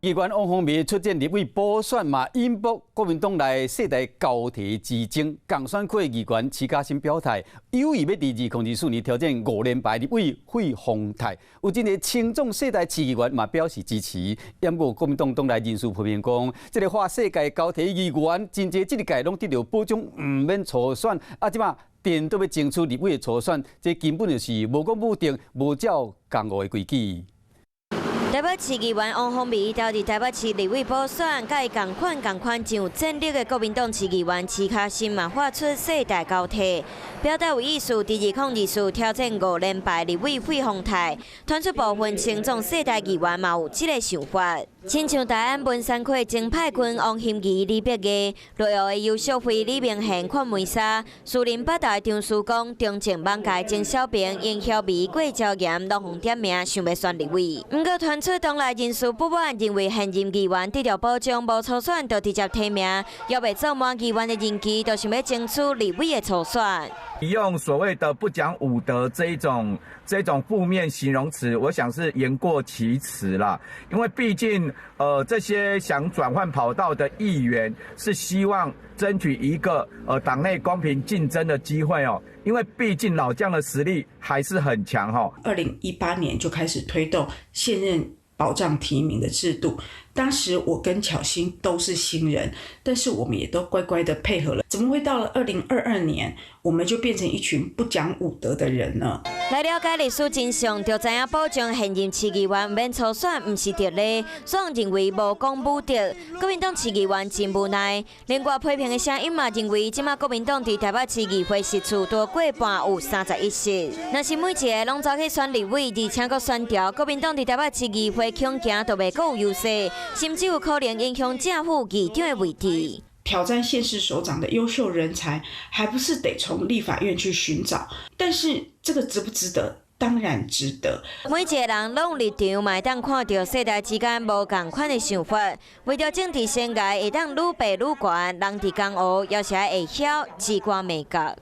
议员王宏伟出战立委补选嘛，引爆国民党内世代交替之争。共选区议员徐嘉欣表态，有意要伫2024年挑战5连败立委费鸿泰。有真个青壮世代市议员嘛表示支持。不过国民党党内人士批评讲，这个划世界交替议员真侪这个届拢得到保障，唔免初选，即嘛颠倒要争取立委的初选，这根本就是无讲武定、无照江湖的规矩。 台北市议员王宏伟调伫台北市立委补选，甲伊同款上战力的国民党市议员徐嘉欣嘛发出世代交替，表达有意思伫2024挑战5连败立委费鸿泰，传出部分青壮世代议员嘛有这个想法。亲像大安文山区曾派军、王欣怡、李碧雅，罗瑶的游淑慧、李明宪、邝梅莎，树林八大张书公、中正网界曾小平、严晓薇、郭昭炎、陆鸿点名想要选立委，不过传出党内人士不满，认为现任议员得到保障，无初选就直接提名，要未做满议员的任期，就想要争取立委的初选。 用所谓的不讲武德这一种负面形容词，我想是言过其实啦。因为毕竟，这些想转换跑道的议员是希望争取一个党内公平竞争的机会哦。因为毕竟老将的实力还是很强哈。2018年就开始推动现任保障提名的制度，当时我跟巧芯都是新人，但是我们也都乖乖的配合了。怎么会到了2022年，我们就变成一群不讲武德的人呢？来了解历史真相，就知影保障现任市议员免初选，不是特例。双认为无公武德，国民党市议员真无奈。另外批评的声音嘛认为，即马国民党伫台北市议会席次多过半有31席，若是每一个拢走去选立委，而且阁选调，国民党伫台北市议会恐惊就袂阁有优势，甚至有可能影响正副议长的位置。 挑战县市首长的优秀人才，还不是得从立法院去寻找？但是这个值不值得？当然值得。每一个人拢立场，嘛会当看到世代之间无共款的想法。为着政治生涯会当愈爬愈悬，人伫江湖，要是会晓机关美角。